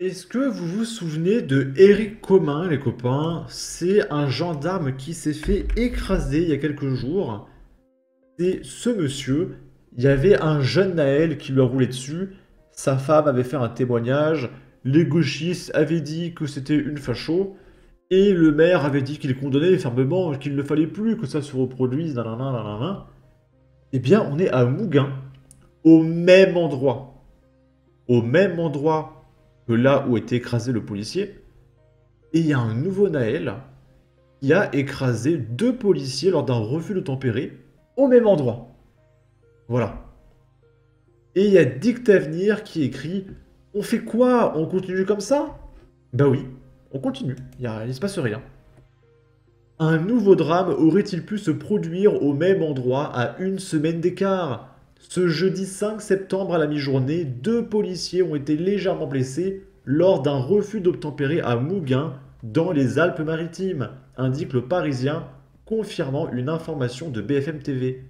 Est-ce que vous vous souvenez de Éric Commun, les copains? C'est un gendarme qui s'est fait écraser il y a quelques jours. C'est ce monsieur. Il y avait un jeune Naël qui lui a roulé dessus. Sa femme avait fait un témoignage. Les gauchistes avaient dit que c'était une facho. Et le maire avait dit qu'il condamnait fermement, qu'il ne fallait plus que ça se reproduise. Nanana, nanana. Eh bien, on est à Mouguin, au même endroit. Au même endroit que là où était écrasé le policier. Et il y a un nouveau Naël qui a écrasé deux policiers lors d'un refus de tempérer au même endroit. Voilà. Et il y a Dick Tavenir qui écrit: On fait quoi? On continue comme ça? Bah oui, on continue. Il se passe rien. Un nouveau drame aurait-il pu se produire au même endroit à une semaine d'écart? Ce jeudi 5 septembre à la mi-journée, deux policiers ont été légèrement blessés lors d'un refus d'obtempérer à Mouguin, dans les Alpes-Maritimes, indique le Parisien, confirmant une information de BFM TV.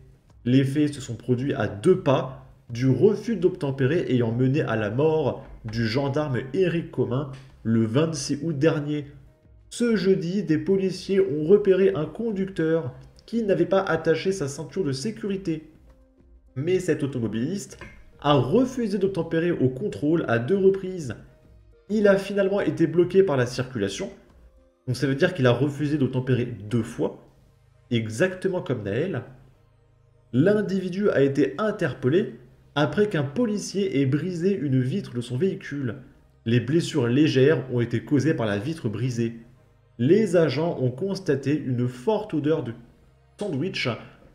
Les faits se sont produits à deux pas du refus d'obtempérer ayant mené à la mort du gendarme Éric Commun le 26 août dernier. Ce jeudi, des policiers ont repéré un conducteur qui n'avait pas attaché sa ceinture de sécurité. Mais cet automobiliste a refusé d'obtempérer au contrôle à deux reprises. Il a finalement été bloqué par la circulation, donc ça veut dire qu'il a refusé d'obtempérer deux fois, exactement comme Naël. L'individu a été interpellé après qu'un policier ait brisé une vitre de son véhicule. Les blessures légères ont été causées par la vitre brisée. Les agents ont constaté une forte odeur de sandwich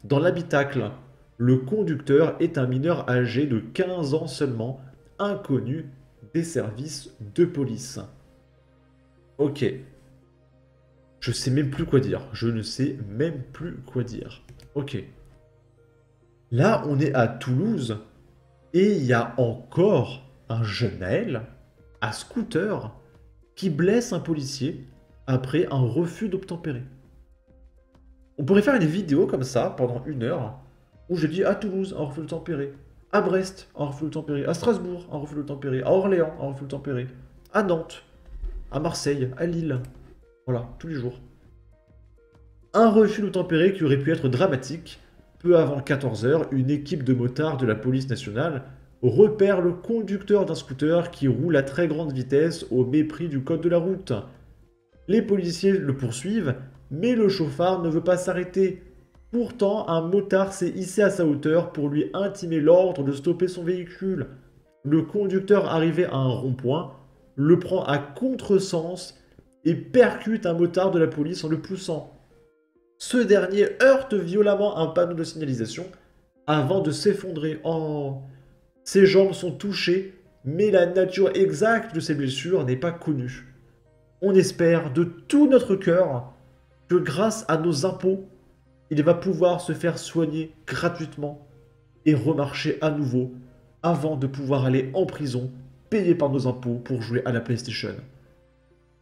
dans l'habitacle. Le conducteur est un mineur âgé de 15 ans seulement, inconnu des services de police. Ok, je sais même plus quoi dire. Je ne sais même plus quoi dire. Ok. Là, on est à Toulouse et il y a encore un jeune Naël à scooter qui blesse un policier après un refus d'obtempérer. On pourrait faire une vidéo comme ça pendant une heure où je dis à Toulouse, un refus d'obtempérer, à Brest, un refus d'obtempérer, à Strasbourg, un refus d'obtempérer, à Orléans, un refus d'obtempérer, à Nantes, à Marseille, à Lille. Voilà, tous les jours. Un refus d'obtempérer qui aurait pu être dramatique. Peu avant 14 heures, une équipe de motards de la police nationale repère le conducteur d'un scooter qui roule à très grande vitesse au mépris du code de la route. Les policiers le poursuivent, mais le chauffard ne veut pas s'arrêter. Pourtant, un motard s'est hissé à sa hauteur pour lui intimer l'ordre de stopper son véhicule. Le conducteur arrivé à un rond-point le prend à contresens et percute un motard de la police en le poussant. Ce dernier heurte violemment un panneau de signalisation avant de s'effondrer. Oh, ses jambes sont touchées, mais la nature exacte de ses blessures n'est pas connue. On espère de tout notre cœur que grâce à nos impôts, il va pouvoir se faire soigner gratuitement et remarcher à nouveau avant de pouvoir aller en prison, payé par nos impôts pour jouer à la PlayStation.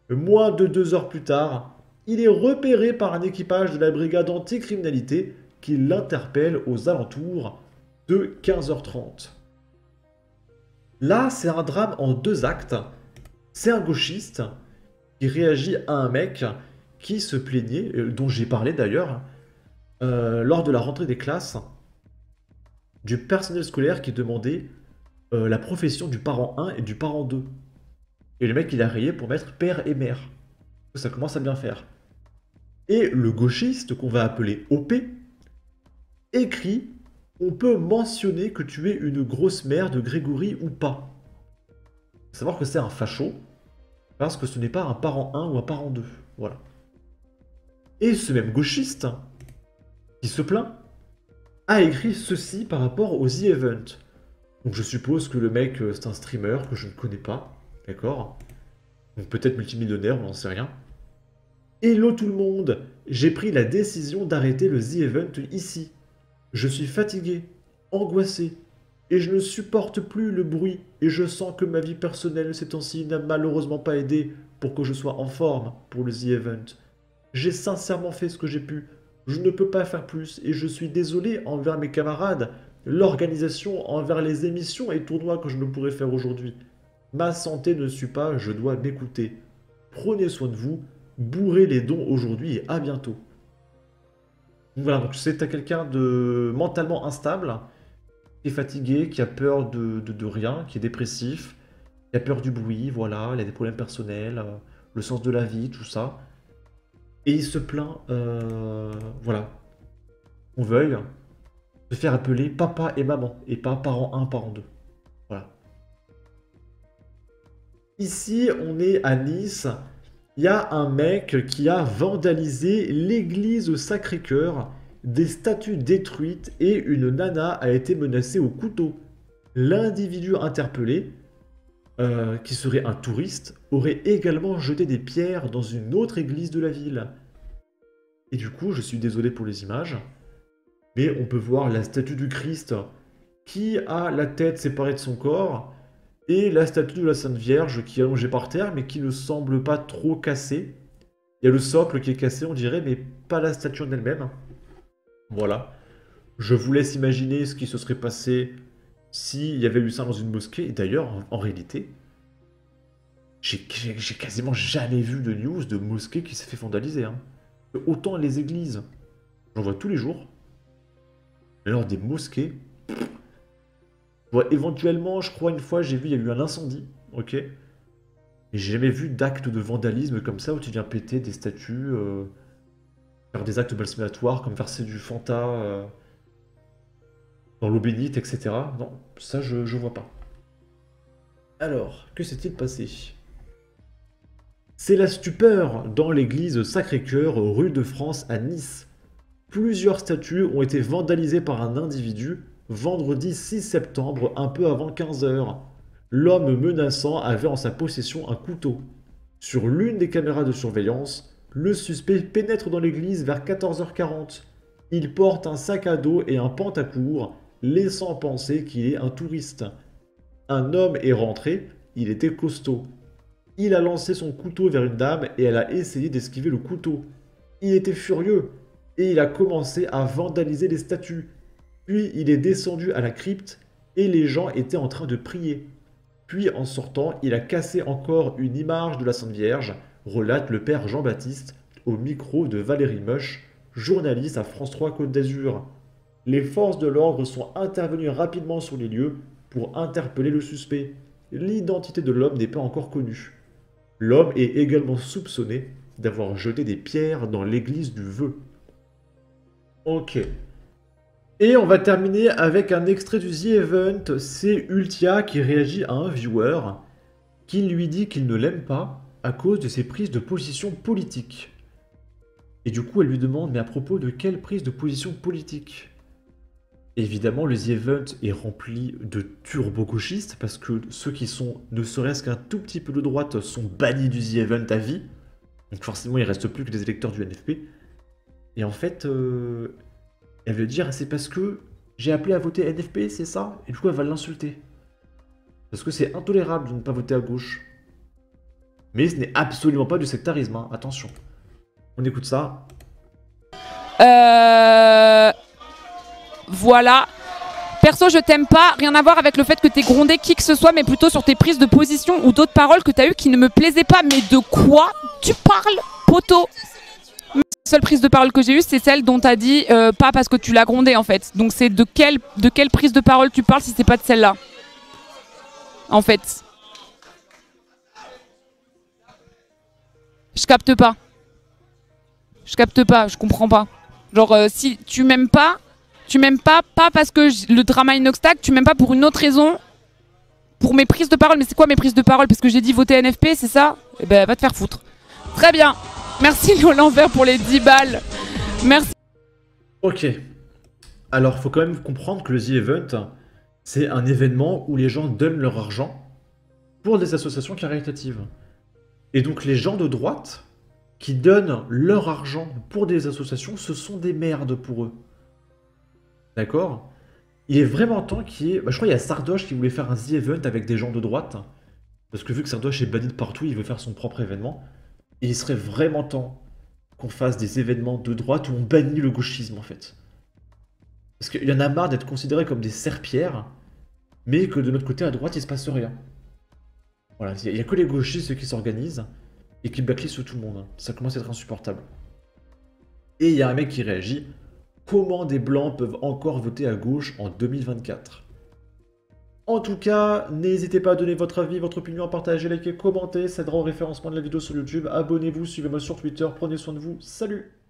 Moins de 2 heures plus tard, il est repéré par un équipage de la brigade anticriminalité qui l'interpelle aux alentours de 15h30. Là, c'est un drame en deux actes. C'est un gauchiste qui réagit à un mec qui se plaignait, dont j'ai parlé d'ailleurs, lors de la rentrée des classes, du personnel scolaire qui demandait la profession du parent 1 et du parent 2. Et le mec, il a rayé pour mettre père et mère. Ça commence à bien faire. Et le gauchiste, qu'on va appeler OP, écrit: On peut mentionner que tu es une grosse mère de Grégory ou pas. Faut savoir que c'est un facho, parce que ce n'est pas un parent 1 ou un parent 2. Voilà. Et ce même gauchiste, qui se plaint, a écrit ceci par rapport aux The Event. Donc je suppose que le mec, c'est un streamer que je ne connais pas. D'accord? Donc peut-être multimillionnaire, on n'en sait rien. Hello tout le monde, j'ai pris la décision d'arrêter le The Event ici. Je suis fatigué, angoissé, et je ne supporte plus le bruit, et je sens que ma vie personnelle ces temps-ci n'a malheureusement pas aidé pour que je sois en forme pour le The Event. J'ai sincèrement fait ce que j'ai pu, je ne peux pas faire plus, et je suis désolé envers mes camarades, l'organisation, envers les émissions et tournois que je ne pourrais faire aujourd'hui. Ma santé ne suit pas, je dois m'écouter. Prenez soin de vous, bourrez les dons aujourd'hui et à bientôt. Donc voilà, donc c'est quelqu'un de mentalement instable, qui est fatigué, qui a peur de rien, qui est dépressif, qui a peur du bruit, voilà, il a des problèmes personnels, le sens de la vie, tout ça. Et il se plaint, voilà, on veuille se faire appeler papa et maman, et pas parent 1, parent 2. Voilà. Ici, on est à Nice. Il y a un mec qui a vandalisé l'église Sacré-Cœur, des statues détruites et une nana a été menacée au couteau. L'individu interpellé, qui serait un touriste, aurait également jeté des pierres dans une autre église de la ville. Et du coup, je suis désolé pour les images, mais on peut voir la statue du Christ qui a la tête séparée de son corps, et la statue de la Sainte Vierge qui est allongée par terre, mais qui ne semble pas trop cassée. Il y a le socle qui est cassé, on dirait, mais pas la statue en elle-même. Voilà. Je vous laisse imaginer ce qui se serait passé s'il y avait eu ça dans une mosquée. Et d'ailleurs, en réalité, j'ai quasiment jamais vu de news de mosquée qui s'est fait vandaliser. Hein. Autant les églises, j'en vois tous les jours. Mais alors des mosquées... Ouais, éventuellement, je crois une fois, j'ai vu, il y a eu un incendie, ok? Et j'ai jamais vu d'acte de vandalisme comme ça où tu viens péter des statues, faire des actes balsamatoires comme verser du Fanta dans l'eau bénite, etc. Non, ça je vois pas. Alors, que s'est-il passé? C'est la stupeur dans l'église Sacré-Cœur, rue de France à Nice. Plusieurs statues ont été vandalisées par un individu vendredi 6 septembre, un peu avant 15 h. L'homme menaçant avait en sa possession un couteau. Sur l'une des caméras de surveillance, le suspect pénètre dans l'église vers 14h40. Il porte un sac à dos et un pantacourt, laissant penser qu'il est un touriste. Un homme est rentré, il était costaud. Il a lancé son couteau vers une dame et elle a essayé d'esquiver le couteau. Il était furieux et il a commencé à vandaliser les statues. Puis il est descendu à la crypte et les gens étaient en train de prier. Puis en sortant, il a cassé encore une image de la Sainte Vierge, relate le père Jean-Baptiste au micro de Valérie Much, journaliste à France 3 Côte d'Azur. Les forces de l'ordre sont intervenues rapidement sur les lieux pour interpeller le suspect. L'identité de l'homme n'est pas encore connue. L'homme est également soupçonné d'avoir jeté des pierres dans l'église du Vœu. Ok. Et on va terminer avec un extrait du The Event. C'est Ultia qui réagit à un viewer qui lui dit qu'il ne l'aime pas à cause de ses prises de position politiques. Et du coup, elle lui demande, mais à propos de quelle prise de position politique? Évidemment, le The Event est rempli de turbo-gauchistes, parce que ceux qui sont ne serait-ce qu'un tout petit peu de droite sont bannis du The Event à vie. Donc forcément, il ne reste plus que des électeurs du NFP. Et en fait, elle veut dire, c'est parce que j'ai appelé à voter NFP, c'est ça? Et du coup, elle va l'insulter. Parce que c'est intolérable de ne pas voter à gauche. Mais ce n'est absolument pas du sectarisme, hein. Attention. On écoute ça. Voilà. Perso, je t'aime pas, rien à voir avec le fait que t'aies grondé qui que ce soit, mais plutôt sur tes prises de position ou d'autres paroles que t'as eues qui ne me plaisaient pas. Mais de quoi tu parles, poteau? La seule prise de parole que j'ai eue, c'est celle dont t'as dit pas parce que tu l'as grondé en fait. Donc c'est de quelle prise de parole tu parles si c'est pas de celle-là? En fait. Je capte pas. Je capte pas, je comprends pas. Genre, si tu m'aimes pas parce que le drama inoxtag, tu m'aimes pas pour une autre raison, pour mes prises de parole. Mais c'est quoi mes prises de parole? Parce que j'ai dit voter NFP, c'est ça? Eh ben, va te faire foutre. Très bien. Merci Léo Lambert pour les 10 balles. Merci. Ok. Alors, faut quand même comprendre que le The Event, c'est un événement où les gens donnent leur argent pour des associations caritatives. Et donc, les gens de droite qui donnent leur argent pour des associations, ce sont des merdes pour eux. D'accord? Il est vraiment temps qu'il y ait... Bah, je crois qu'il y a Sardoche qui voulait faire un The Event avec des gens de droite. Parce que vu que Sardoche est banni de partout, il veut faire son propre événement. Et il serait vraiment temps qu'on fasse des événements de droite où on bannit le gauchisme, en fait. Parce qu'il y en a marre d'être considérés comme des serpillères, mais que de notre côté, à droite, il se passe rien. Voilà, il n'y a que les gauchistes qui s'organisent et qui blacklistent tout le monde. Ça commence à être insupportable. Et il y a un mec qui réagit. Comment des blancs peuvent encore voter à gauche en 2024? En tout cas, n'hésitez pas à donner votre avis, votre opinion, à partager, liker, commenter. Ça aidera au référencement de la vidéo sur YouTube. Abonnez-vous, suivez-moi sur Twitter. Prenez soin de vous. Salut!